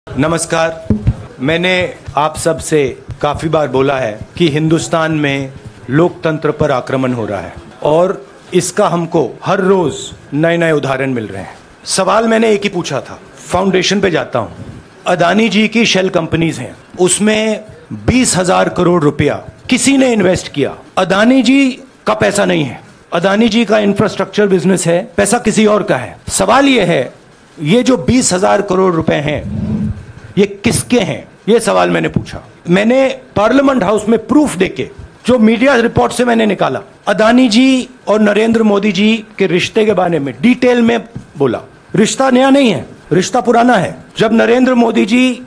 नमस्कार। मैंने आप सब से काफ़ी बार बोला है कि हिंदुस्तान में लोकतंत्र पर आक्रमण हो रहा है और इसका हमको हर रोज़ नए नए उदाहरण मिल रहे हैं। सवाल मैंने एक ही पूछा था, फाउंडेशन पे जाता हूँ, अदानी जी की शेल कंपनीज हैं, उसमें 20,000 करोड़ रुपया किसी ने इन्वेस्ट किया। अदानी जी का पैसा नहीं है, अदानी जी का इंफ्रास्ट्रक्चर बिजनेस है, पैसा किसी और का है। सवाल ये है, ये जो 20,000 करोड़ रुपए हैं ये किसके हैं? ये सवाल मैंने पूछा। मैंने पार्लियामेंट हाउस में प्रूफ देके, जो मीडिया रिपोर्ट से मैंने निकाला, अदानी जी और नरेंद्र मोदी जी के रिश्ते के बारे में डिटेल में बोला। रिश्ता नया नहीं है, रिश्ता पुराना है। जब नरेंद्र मोदी जी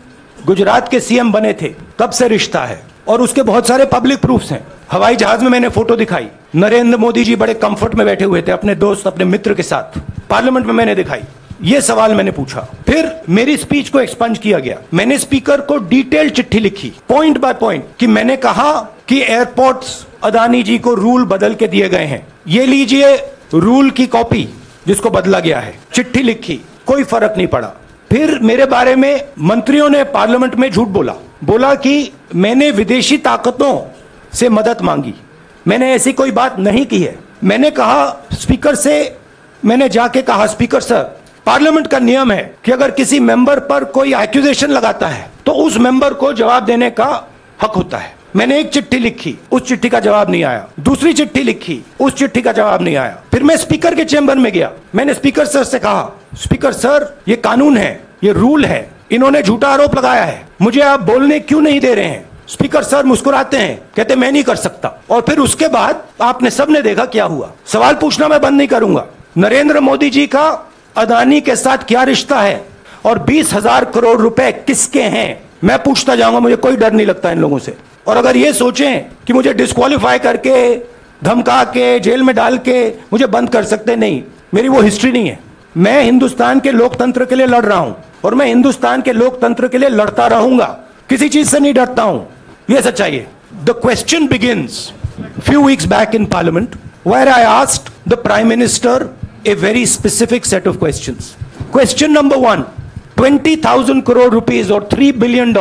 गुजरात के सीएम बने थे तब से रिश्ता है और उसके बहुत सारे पब्लिक प्रूफ्स हैं। हवाई जहाज में मैंने फोटो दिखाई, नरेंद्र मोदी जी बड़े कंफर्ट में बैठे हुए थे अपने दोस्त, अपने मित्र के साथ। पार्लियामेंट में मैंने दिखाई। ये सवाल मैंने पूछा। फिर मेरी स्पीच को एक्सपंज किया गया। मैंने स्पीकर को डिटेल चिट्ठी लिखी, पॉइंट बाय पॉइंट, कि मैंने कहा कि एयरपोर्ट्स अदानी जी को रूल बदल के दिए गए हैं, ये लीजिए रूल की कॉपी जिसको बदला गया है। चिट्ठी लिखी, कोई फर्क नहीं पड़ा। फिर मेरे बारे में मंत्रियों ने पार्लियामेंट में झूठ बोला कि मैंने विदेशी ताकतों से मदद मांगी। मैंने ऐसी कोई बात नहीं की है। मैंने कहा स्पीकर से, मैंने जाके कहा, स्पीकर सर, पार्लियामेंट का नियम है कि अगर किसी मेंबर पर कोई एक्यूजेशन लगाता है तो उस मेंबर को जवाब देने का हक होता है। मैंने एक चिट्ठी लिखी, उस चिट्ठी का जवाब नहीं आया। दूसरी चिट्ठी लिखी, उस चिट्ठी का जवाब नहीं आया। फिर मैं स्पीकर के चेंबर में गया। मैंने स्पीकर सर से कहा, स्पीकर सर, ये कानून है, ये रूल है, इन्होंने झूठा आरोप लगाया है, मुझे आप बोलने क्यों नहीं दे रहे हैं? स्पीकर सर मुस्कुराते हैं, कहते मैं नहीं कर सकता। और फिर उसके बाद आपने सबने देखा क्या हुआ। सवाल पूछना मैं बंद नहीं करूंगा। नरेंद्र मोदी जी का अदानी के साथ क्या रिश्ता है और 20,000 करोड़ रुपए किसके हैं, मैं पूछता जाऊंगा। मुझे कोई डर नहीं लगता इन लोगों से। और अगर ये सोचें कि मुझे डिस्क्वालीफाई करके, धमका के, जेल में डाल के मुझे बंद कर सकते, नहीं, मेरी वो हिस्ट्री नहीं है। मैं हिंदुस्तान के लोकतंत्र के लिए लड़ रहा हूं और मैं हिंदुस्तान के लोकतंत्र के लिए लड़ता रहूंगा, किसी चीज से नहीं डरता हूं। यह सच्चाई है। The question begins few weeks back in parliament where I asked the prime minister a very specific set of questions. Question number 1, 20,000 crore rupees or $3 billion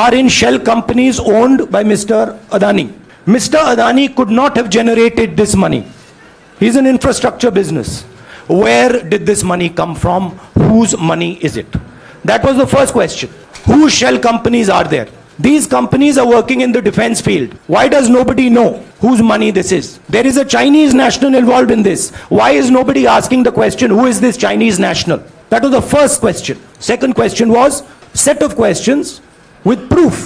are in shell companies owned by Mr. Adani. Mr. Adani could not have generated this money. He's an infrastructure business. Where did this money come from? Whose money is it? That was the first question. Whose shell companies are there? These companies are working in the defense field. Why does nobody know whose money this is? There is a Chinese national involved in this. Why is nobody asking the question, who is this Chinese national? That was the first question. Second question was set of questions with proof.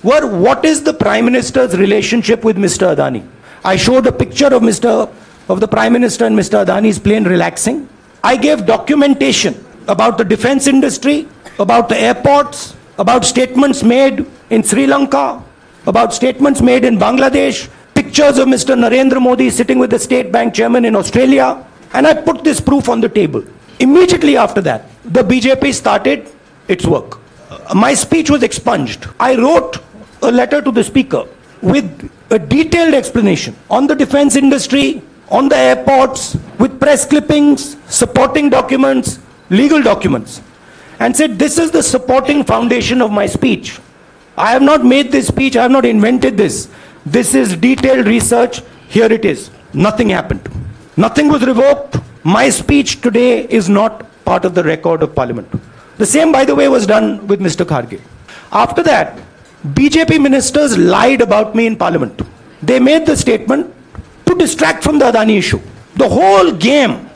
What is the Prime Minister's relationship with Mr. Adani? I showed a picture of the Prime Minister and Mr. Adani's plane relaxing. I gave documentation about the defense industry, about the airports, about statements made in Sri Lanka, about statements made in Bangladesh, pictures of Mr. Narendra Modi sitting with the State Bank chairman in Australia, and I put this proof on the table. Immediately after that, the BJP started its work. My speech was expunged. I wrote a letter to the speaker with a detailed explanation on the defense industry, on the airports, with press clippings, supporting documents, legal documents, and said this is the supporting foundation of my speech. I have not made this speech, I have not invented this. This is detailed research, here it is. Nothing happened. Nothing was revoked. My speech today is not part of the record of Parliament. The same, by the way, was done with Mr. Kharge. After that, BJP ministers lied about me in Parliament. They made the statement to distract from the Adani issue. The whole game,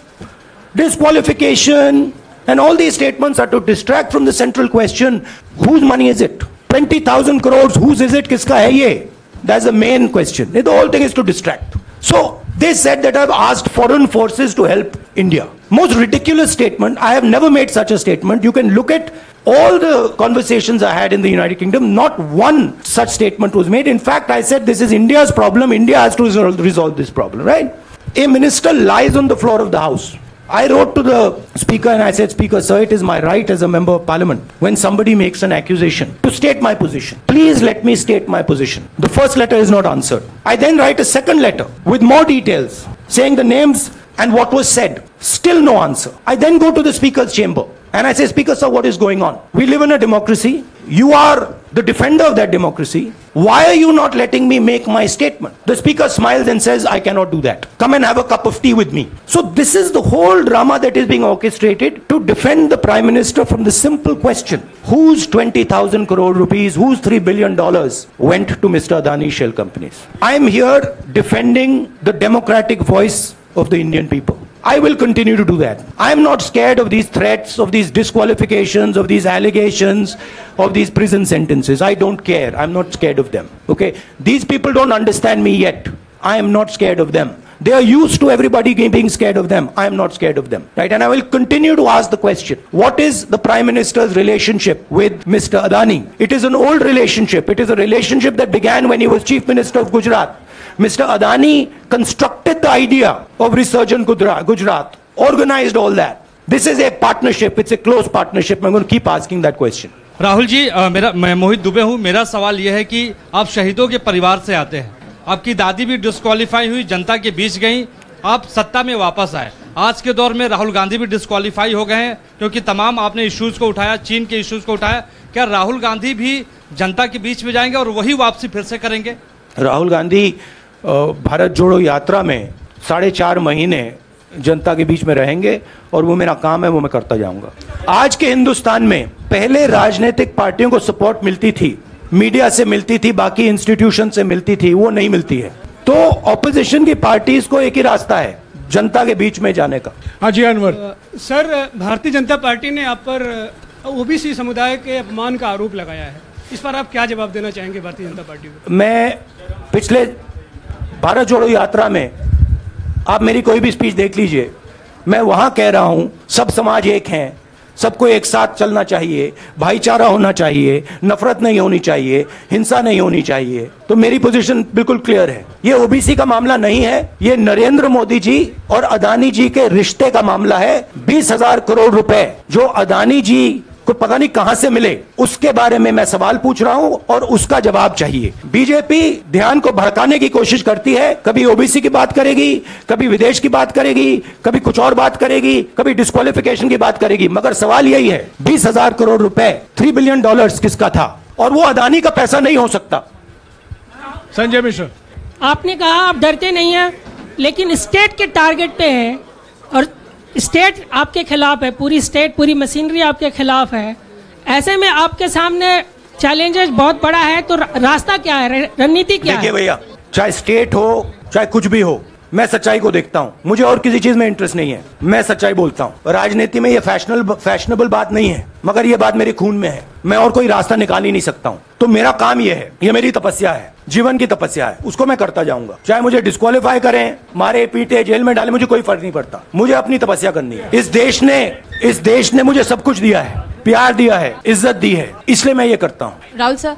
disqualification, and all these statements are to distract from the central question, whose money is it? 20,000 crores, whose is it? Kiska hai ye? That's the main question. The whole thing is to distract. So they said that I've asked foreign forces to help India. Most ridiculous statement. I have never made such a statement. You can look at all the conversations I had in the United Kingdom. Not one such statement was made. In fact, I said this is India's problem. India has to resolve this problem, right? A minister lies on the floor of the House. I wrote to the speaker and I said, Speaker, sir, it is my right as a member of parliament, when somebody makes an accusation, to state my position. Please let me state my position. The first letter is not answered. I then write a second letter with more details, saying the names and what was said. Still no answer. I then go to the speaker's chamber. And I say, Speaker, sir, what is going on? We live in a democracy. You are the defender of that democracy. Why are you not letting me make my statement? The Speaker smiles and says, I cannot do that. Come and have a cup of tea with me. So this is the whole drama that is being orchestrated to defend the Prime Minister from the simple question. Whose 20,000 crore rupees, whose $3 billion went to Mr. Adani's shell companies? I am here defending the democratic voice of the Indian people. I will continue to do that. I am not scared of these threats, of these disqualifications, of these allegations, of these prison sentences. I don't care. I'm not scared of them. Okay? These people don't understand me yet. I am not scared of them. They are used to everybody being scared of them. I am not scared of them. Right? And I will continue to ask the question, what is the Prime Minister's relationship with Mr. Adani? It is an old relationship. It is a relationship that began when he was Chief Minister of Gujarat. Mr. Adani constructed the idea of Resurgent Gujarat, organized all that. This is a partnership. It's a close partnership. I'm going to keep asking that question. Rahul ji, मैं मोहित दुबे हूं। मेरा सवाल यह है कि आप शहीदों के परिवार से आते हैं। आपकी दादी भी डिस्क्वालीफाई हुई, जनता के बीच गई, आप सत्ता में वापस आए। आज के दौर में राहुल गांधी भी डिस्क्वालीफाई हो गए हैं क्योंकि तमाम आपने इश्यूज को उठाया, चीन के इश्यूज को उठाया। क्या राहुल गांधी भी जनता के बीच में जाएंगे और वही वापसी फिर से करेंगे? राहुल गांधी भारत जोड़ो यात्रा में 4.5 महीने जनता के बीच में रहेंगे और वो मेरा काम है, वो मैं करता जाऊंगा। आज के हिंदुस्तान में पहले राजनीतिक पार्टियों को सपोर्ट मिलती थी, मीडिया से मिलती थी, बाकी इंस्टीट्यूशन से मिलती थी, वो नहीं मिलती है। तो ऑपोजिशन की पार्टीज को एक ही रास्ता है, जनता के बीच में जाने का। हाजी अनवर सर, भारतीय जनता पार्टी ने आप पर ओबीसी समुदाय के अपमान का आरोप लगाया है, इस पर आप क्या जवाब देना चाहेंगे भारतीय जनता पार्टी को? मैं पिछले भारत जोड़ो यात्रा में आप मेरी कोई भी स्पीच देख लीजिए, मैं वहां कह रहा हूं सब समाज एक हैं, सबको एक साथ चलना चाहिए, भाईचारा होना चाहिए, नफरत नहीं होनी चाहिए, हिंसा नहीं होनी चाहिए। तो मेरी पोजीशन बिल्कुल क्लियर है। ये ओबीसी का मामला नहीं है, ये नरेंद्र मोदी जी और अदानी जी के रिश्ते का मामला है। 20,000 करोड़ रुपए जो अदानी जी को पता नहीं कहां से मिले, उसके बारे में मैं सवाल पूछ रहा हूं और उसका जवाब चाहिए। बीजेपी ध्यान को भड़काने की कोशिश करती है, कभी ओबीसी की बात करेगी, कभी विदेश की बात करेगी, कभी कुछ और बात करेगी, कभी डिस्क्वालिफिकेशन की बात करेगी, मगर सवाल यही है 20,000 करोड़ रुपए, $3 बिलियन किसका था? और वो अदानी का पैसा नहीं हो सकता। संजय मिश्र, आपने कहा आप डरते नहीं हैं, लेकिन स्टेट के टारगेट पे हैं और स्टेट आपके खिलाफ है, पूरी स्टेट, पूरी मशीनरी आपके खिलाफ है। ऐसे में आपके सामने चैलेंजेस बहुत बड़ा है, तो रास्ता क्या है, रणनीति क्या है? देखिए भैया, चाहे स्टेट हो, चाहे कुछ भी हो, मैं सच्चाई को देखता हूं। मुझे और किसी चीज में इंटरेस्ट नहीं है, मैं सच्चाई बोलता हूं। राजनीति में ये फैशनेबल बात नहीं है, मगर ये बात मेरे खून में है। मैं और कोई रास्ता निकाल ही नहीं सकता हूं। तो मेरा काम ये है, ये मेरी तपस्या है, जीवन की तपस्या है, उसको मैं करता जाऊंगा। चाहे मुझे डिस्क्वालीफाई करें, मारे पीटे, जेल में डाले, मुझे कोई फर्क नहीं पड़ता। मुझे अपनी तपस्या करनी है। इस देश ने मुझे सब कुछ दिया है, प्यार दिया है, इज्जत दी है, इसलिए मैं ये करता हूँ। राहुल सर,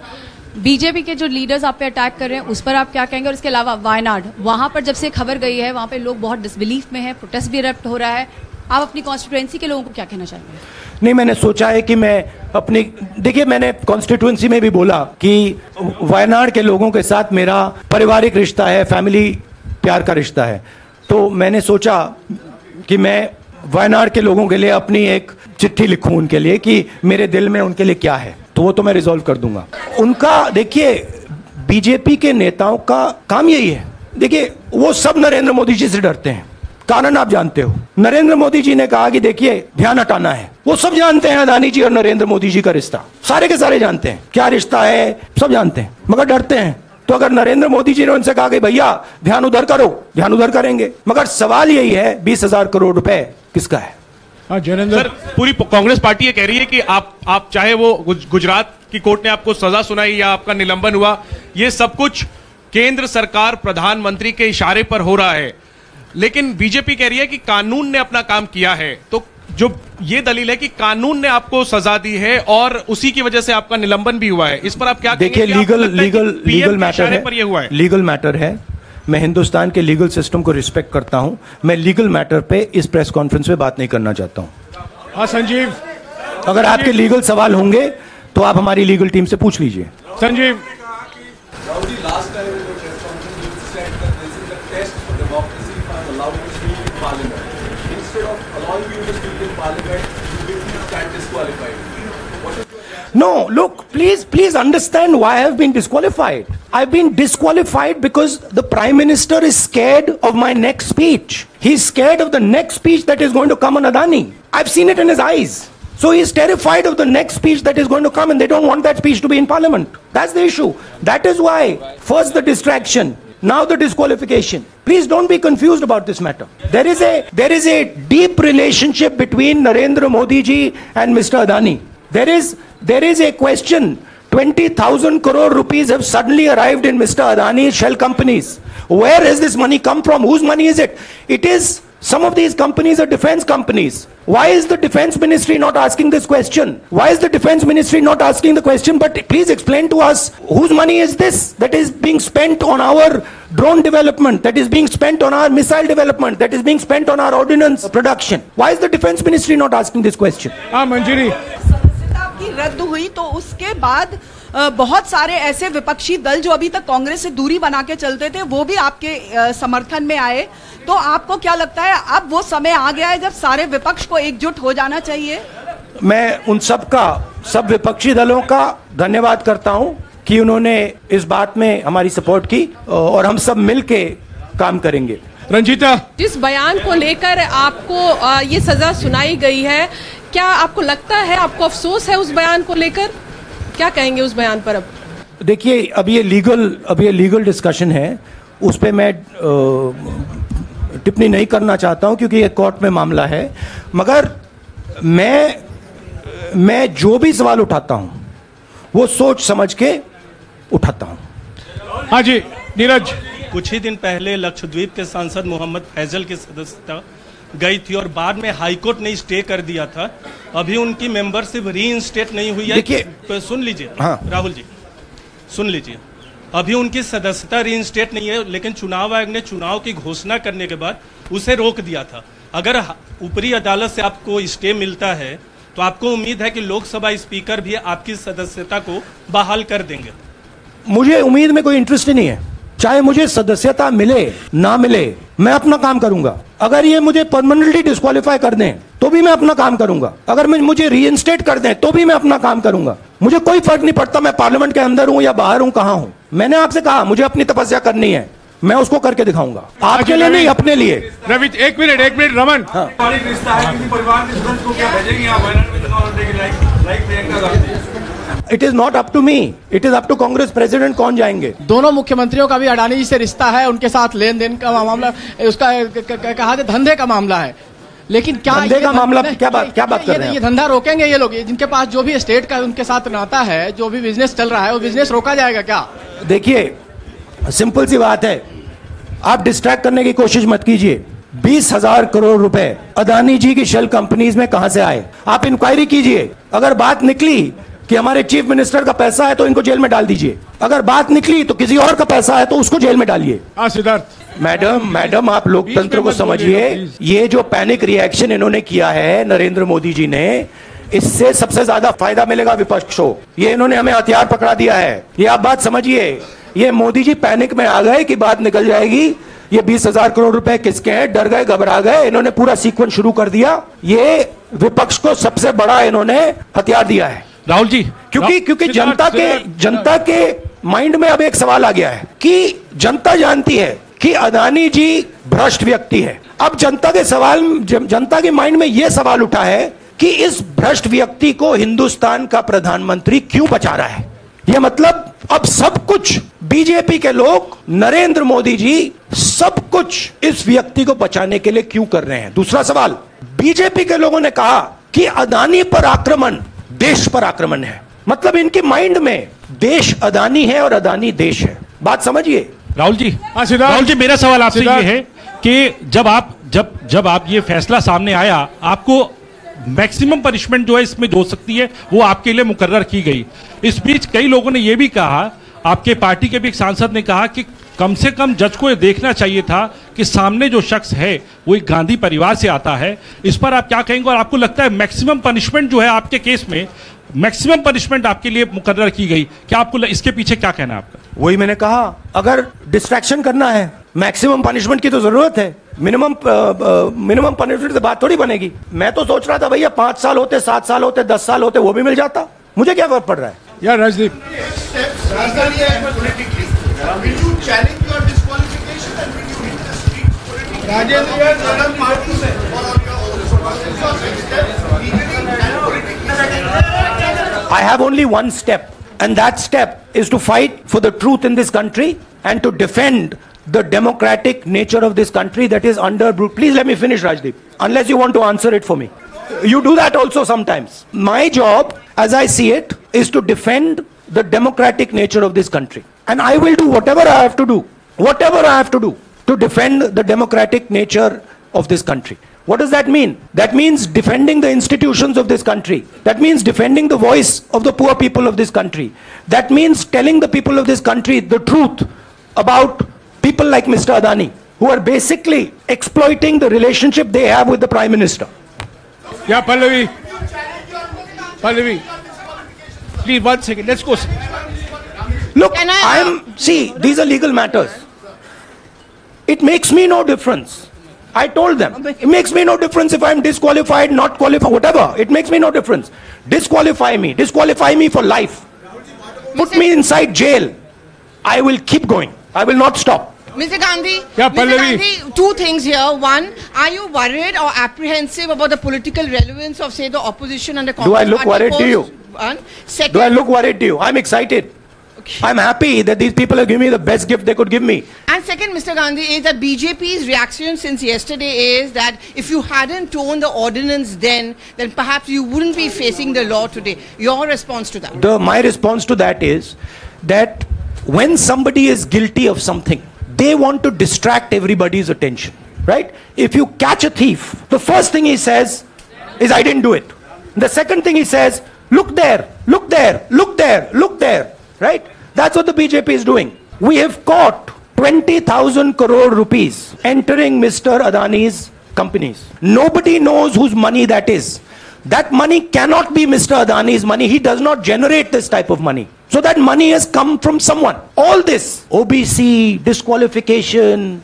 बीजेपी के जो लीडर्स आप पे अटैक कर रहे हैं उस पर आप क्या कहेंगे? और इसके अलावा वायनाड, वहां पर जब से खबर गई है वहां पे लोग बहुत डिसबिलीफ में हैं, प्रोटेस्ट भी इरप्ट हो रहा है, आप अपनी कॉन्स्टिट्यूएंसी के लोगों को क्या कहना चाहेंगे? नहीं, मैंने सोचा है कि मैं अपनी, देखिए मैंने कॉन्स्टिट्यूएंसी में भी बोला कि वायनाड के लोगों के साथ मेरा पारिवारिक रिश्ता है, फैमिली प्यार का रिश्ता है। तो मैंने सोचा कि मैं वायनाड के लोगों के लिए अपनी एक चिट्ठी लिखूं उनके लिए कि मेरे दिल में उनके लिए क्या है, तो वो तो मैं रिजॉल्व कर दूंगा उनका। देखिए, बीजेपी के नेताओं का काम यही है। देखिए, वो सब नरेंद्र मोदी जी से डरते हैं, कारण आप जानते हो। नरेंद्र मोदी जी ने कहा कि देखिए ध्यान हटाना है, वो सब जानते हैं अदानी जी और नरेंद्र मोदी जी का रिश्ता, सारे के सारे जानते हैं क्या रिश्ता है, सब जानते हैं, मगर डरते हैं। तो अगर नरेंद्र मोदी जी ने उनसे कहा कि भैया ध्यान उधर करो, ध्यान उधर करेंगे। मगर सवाल यही है 20,000 करोड़ रुपए किसका है? सर, पूरी कांग्रेस पार्टी ये कह रही है कि आप चाहे वो गुजरात की कोर्ट ने आपको सजा सुनाई या आपका निलंबन हुआ, ये सब कुछ केंद्र सरकार प्रधानमंत्री के इशारे पर हो रहा है। लेकिन बीजेपी कह रही है कि कानून ने अपना काम किया है। तो जो ये दलील है कि कानून ने आपको सजा दी है और उसी की वजह से आपका निलंबन भी हुआ है, इस पर आप क्या कहेंगे? देखिए, लीगल मैटर है, पर ये हुआ है, लीगल मैटर है। मैं हिंदुस्तान के लीगल सिस्टम को रिस्पेक्ट करता हूं। मैं लीगल मैटर पे इस प्रेस कॉन्फ्रेंस में बात नहीं करना चाहता हूं। हाँ संजीव, अगर आपके लीगल सवाल होंगे तो आप हमारी लीगल टीम से पूछ लीजिए। Sanjeev, Instead of allowing you to speak in parliament, you basically stand No, look, please understand why I have been disqualified. I've been disqualified because the Prime Minister is scared of my next speech. He's scared of the next speech that is going to come on Adani. I've seen it in his eyes. So he's terrified of the next speech that is going to come, and they don't want that speech to be in Parliament. That's the issue. That is why, first the distraction, now the disqualification. Please don't be confused about this matter. There is a deep relationship between Narendra Modi ji and Mr. Adani. There is a question. 20,000 crore rupees have suddenly arrived in Mr. Adani's shell companies. Where has this money come from? Whose money is it? It is, some of these companies are defense companies. Why is the defense ministry not asking this question? Why is the defense ministry not asking the question? But please explain to us, whose money is this that is being spent on our drone development, that is being spent on our missile development, that is being spent on our ordnance production? Why is the defense ministry not asking this question? मंजरी की रद्द हुई तो उसके बाद बहुत सारे ऐसे विपक्षी दल जो अभी तक कांग्रेस से दूरी बना के चलते थे वो भी आपके समर्थन में आए। तो आपको क्या लगता है अब वो समय आ गया है जब सारे विपक्ष को एकजुट हो जाना चाहिए? मैं उन सब विपक्षी दलों का धन्यवाद करता हूं कि उन्होंने इस बात में हमारी सपोर्ट की और हम सब मिलके काम करेंगे। रंजीता, जिस बयान को लेकर आपको ये सजा सुनाई गई है, क्या आपको लगता है, आपको अफसोस है उस बयान को लेकर? क्या कहेंगे उस बयान पर? अब देखिए, अब ये लीगल डिस्कशन है, उस पे मैं टिप्पणी नहीं करना चाहता हूं क्योंकि ये कोर्ट में मामला है। मगर मैं जो भी सवाल उठाता हूं वो सोच समझ के उठाता हूं। हाँ जी, नीरज। कुछ ही दिन पहले लक्षद्वीप के सांसद मोहम्मद फैजल की सदस्यता गई थी और बाद में हाईकोर्ट ने स्टे कर दिया था। अभी उनकी मेंबरशिप रीइंस्टेट नहीं हुई है। तो सुन लीजिए, हाँ। राहुल जी सुन लीजिए, अभी उनकी सदस्यता रीइंस्टेट नहीं है, लेकिन चुनाव आयोग ने चुनाव की घोषणा करने के बाद उसे रोक दिया था। अगर ऊपरी अदालत से आपको स्टे मिलता है तो आपको उम्मीद है कि लोकसभा स्पीकर भी आपकी सदस्यता को बहाल कर देंगे? मुझे उम्मीद में कोई इंटरेस्ट ही नहीं है। चाहे मुझे सदस्यता मिले ना मिले, मैं अपना काम करूंगा। अगर ये मुझे परमानेंटली डिस्क्वालीफाई कर दें तो भी मैं अपना काम करूंगा। अगर मुझे रीइंस्टेट कर दें तो भी मैं अपना काम करूंगा। मुझे कोई फर्क नहीं पड़ता मैं पार्लियामेंट के अंदर हूं या बाहर हूं, कहां हूं। मैंने आपसे कहा मुझे अपनी तपस्या करनी है, मैं उसको करके दिखाऊंगा। आपके लिए नहीं, अपने लिए। रवि, एक मिनट रमन। हाँ। It is not up to me, it is up to Congress president कौन जाएंगे। दोनों मुख्यमंत्रियों का भी अडानी जी से रिश्ता है, उनके साथ लेन देन का मामला, उसका कहा धंधे का मामला है। लेकिन क्या धंधे का मामला, क्या बात कर रहे हैं? ये धंधा रोकेंगे ये लोग? जिनके पास जो भी स्टेट का उनके साथ नाता है, जो भी बिजनेस चल रहा है, वो बिजनेस रोका जाएगा क्या? देखिए, सिंपल सी बात है, आप डिस्ट्रैक्ट करने की कोशिश मत कीजिए। 20,000 करोड़ रुपए अदानी जी की शेल कंपनीज में कहां से आए? आप इंक्वायरी कीजिए। अगर बात निकली कि हमारे चीफ मिनिस्टर का पैसा है तो इनको जेल में डाल दीजिए। अगर बात निकली तो किसी और का पैसा है तो उसको जेल में डालिए। सिद्धार्थ। मैडम आप लोकतंत्र को समझिए। ये जो पैनिक रिएक्शन इन्होंने किया है नरेंद्र मोदी जी ने, इससे सबसे ज्यादा फायदा मिलेगा विपक्ष को। ये इन्होंने हमें हथियार पकड़ा दिया है। ये आप बात समझिए। ये मोदी जी पैनिक में आ गए कि बात निकल जाएगी, ये 20,000 करोड़ रुपए किसके हैं, डर गए, घबरा गए। इन्होंने पूरा सीक्वेंस शुरू कर दिया। ये विपक्ष को सबसे बड़ा इन्होंने हथियार दिया है। राहुल जी, क्योंकि जनता के माइंड में अब एक सवाल आ गया है कि जनता जानती है कि अदानी जी भ्रष्ट व्यक्ति है। अब जनता के माइंड में यह सवाल उठा है कि इस भ्रष्ट व्यक्ति को हिंदुस्तान का प्रधानमंत्री क्यों बचा रहा है। यह मतलब अब सब कुछ बीजेपी के लोग, नरेंद्र मोदी जी सब कुछ इस व्यक्ति को बचाने के लिए क्यों कर रहे हैं। दूसरा सवाल, बीजेपी के लोगों ने कहा कि अदानी पर आक्रमण देश पर आक्रमण है। मतलब इनके माइंड में देश अदानी है और अदानी देश है। बात समझिए। राहुल जी, मेरा सवाल आपसे ये है कि जब आप ये फैसला सामने आया, आपको मैक्सिमम पनिशमेंट जो है इसमें जो हो सकती है वो आपके लिए मुकर्रर की गई। इस बीच कई लोगों ने ये भी कहा, आपके पार्टी के भी एक सांसद ने कहा कि कम से कम जज को ये देखना चाहिए था कि सामने जो शख्स है वो एक गांधी परिवार से आता है। इस पर आप क्या कहेंगे? और आपको लगता है मैक्सिमम पनिशमेंट जो है आपके केस में, मैक्सिमम पनिशमेंट आपके लिए मुकर्रर की गई, क्या आपको इसके पीछे क्या कहना है आपका? वही मैंने कहा, अगर डिस्ट्रैक्शन करना है, मैक्सिमम पनिशमेंट की तो जरूरत है। मिनिमम पनिशमेंट से बात थोड़ी बनेगी। मैं तो सोच रहा था भैया 5 साल होते, 7 साल होते, 10 साल होते, वो भी मिल जाता। मुझे क्या फर्क पड़ रहा है यार। Rajdeep, I have only one step, and that step is to fight for the truth in this country and to defend the democratic nature of this country that is under brute. Please let me finish, Rajdeep, unless you want to answer it for me. You do that also sometimes. My job, as I see it, is to defend the democratic nature of this country. And I will do whatever I have to do, to defend the democratic nature of this country. What does that mean? That means defending the institutions of this country. That means defending the voice of the poor people of this country. That means telling the people of this country the truth about people like Mr. Adani, who are basically exploiting the relationship they have with the Prime Minister. Yeah, Pallavi, please 1 second, let's go. Look, see, these are legal matters. It makes me no difference. I told them, it makes me no difference if I'm disqualified, not qualified, whatever. It makes me no difference. Disqualify me for life. Put me inside jail. I will keep going. I will not stop. Mr. Gandhi, yeah, Mr. Gandhi, 2 things here. One, are you worried or apprehensive about the political relevance of, say, the opposition and the Congress? Do I look worried to you? Second, do I look worried to you? I'm excited. Okay. I'm happy that these people are giving me the best gift they could give me. And second, Mr. Gandhi, is that BJP's reaction since yesterday is that if you hadn't torn the ordinance then perhaps you wouldn't be facing the law today. Your response to that? My response to that is that when somebody is guilty of something, they want to distract everybody's attention, right? If you catch a thief, the first thing he says is, I didn't do it. The second thing he says, look there, look there, look there, look there, right? That's what the BJP is doing. We have caught 20,000 crore rupees entering Mr. Adani's companies. Nobody knows whose money that is. That money cannot be Mr. Adani's money. He does not generate this type of money. So that money has come from someone. All this, OBC, disqualification,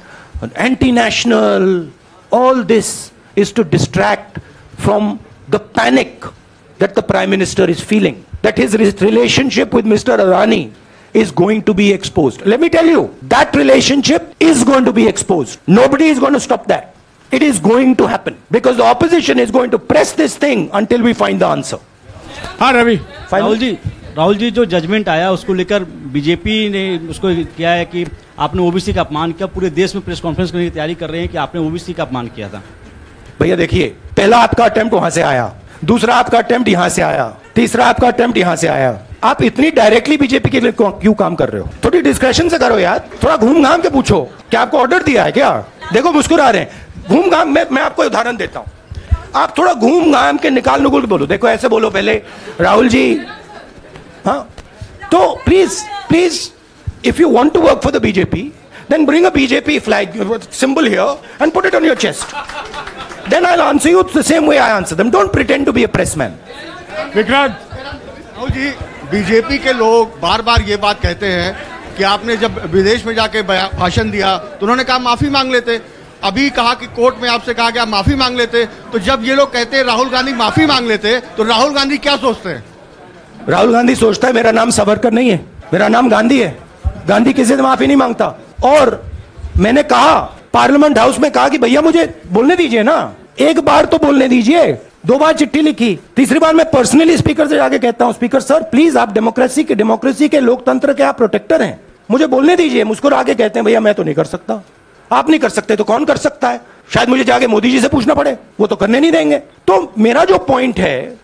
anti-national, all this is to distract from the panic that the Prime Minister is feeling, that his relationship with Mr. Adani is going to be exposed. Let me tell you, that relationship is going to be exposed. Nobody is going to stop that. It is going to happen because the opposition is going to press this thing until we find the answer. हाँ रवि, राहुल जी जो judgement आया उसको लेकर BJP ने उसको किया है कि आपने ओबीसी का अपमान किया। पूरे देश में प्रेस कॉन्फ्रेंस करने की तैयारी कर रहे हैं कि आपने ओबीसी का अपमान किया था। भैया देखिए, पहला आपका अटेम्प्ट वहां से आया, दूसरा आपका अटेम्प्ट यहां से आया, तीसरा आपका अटेम्प्ट यहां से आया। आप इतनी डायरेक्टली बीजेपी के लिए क्यों काम कर रहे हो? थोड़ी डिस्कशन से करो यार, थोड़ा घूम घाम के पूछो। क्या आपको ऑर्डर दिया है क्या? देखो मुस्कुरा रहे हैं। घूम घाम, मैं आपको उदाहरण देता हूं, आप थोड़ा घूम घाम के निकाल नुकुल के बोलो। देखो ऐसे बोलो पहले, राहुल जी, हाँ, तो please if you want to work for the BJP, then bring a BJP flag symbol here and put it on your chest. Then I'll answer you the same way I answer them. Don't pretend to be a pressman. Vikrant, Rahul ji, BJP के लोग बार बार ये बात कहते हैं कि आपने जब विदेश में जाके भाषण दिया तो उन्होंने कहा माफी मांग लेते। अभी कहा कि कोर्ट में आपसे कहा कि आप माफी मांग लेते। तो जब ये लोग कहते हैं राहुल गांधी माफी मांग लेते, तो राहुल गांधी क्या सोचते हैं? राहुल गांधी सोचता है मेरा नाम सावरकर नहीं है, मेरा नाम गांधी है। गांधी किसी से माफी नहीं मांगता। और मैंने कहा, पार्लियामेंट हाउस में कहा कि भैया मुझे बोलने दीजिए ना, एक बार तो बोलने दीजिए। 2 बार चिट्ठी लिखी, तीसरी बार मैं पर्सनली स्पीकर से जाके कहता हूं, स्पीकर सर प्लीज, आप डेमोक्रेसी के लोकतंत्र के आप प्रोटेक्टर हैं, मुझे बोलने दीजिए। मुस्कुरा के कहते हैं भैया मैं तो नहीं कर सकता। आप नहीं कर सकते तो कौन कर सकता है? शायद मुझे जाके मोदी जी से पूछना पड़े, वो तो करने नहीं देंगे। तो मेरा जो पॉइंट है,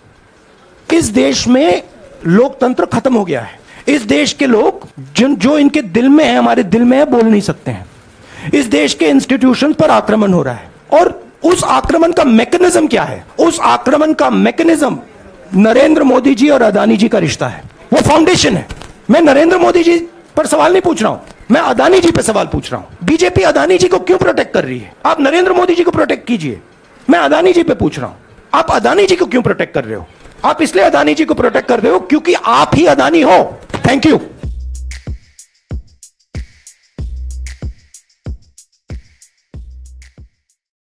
इस देश में लोकतंत्र खत्म हो गया है। इस देश के लोग जो इनके दिल में है, हमारे दिल में है, बोल नहीं सकते हैं। इस देश के इंस्टीट्यूशन पर आक्रमण हो रहा है। और उस आक्रमण का मैकेनिज्म क्या है? उस आक्रमण का मैकेनिज्म नरेंद्र मोदी जी और अदानी जी का रिश्ता है, वो फाउंडेशन है। मैं नरेंद्र मोदी जी पर सवाल नहीं पूछ रहा हूं, मैं अदानी जी पे सवाल पूछ रहा हूं। बीजेपी अदानी जी को क्यों प्रोटेक्ट कर रही है? आप नरेंद्र मोदी जी को प्रोटेक्ट कीजिए। मैं अदानी जी पे पूछ रहा हूं, आप अदानी जी को क्यों प्रोटेक्ट कर रहे हो? आप इसलिए अदानी जी को प्रोटेक्ट कर रहे हो क्योंकि आप ही अदानी हो। Thank you.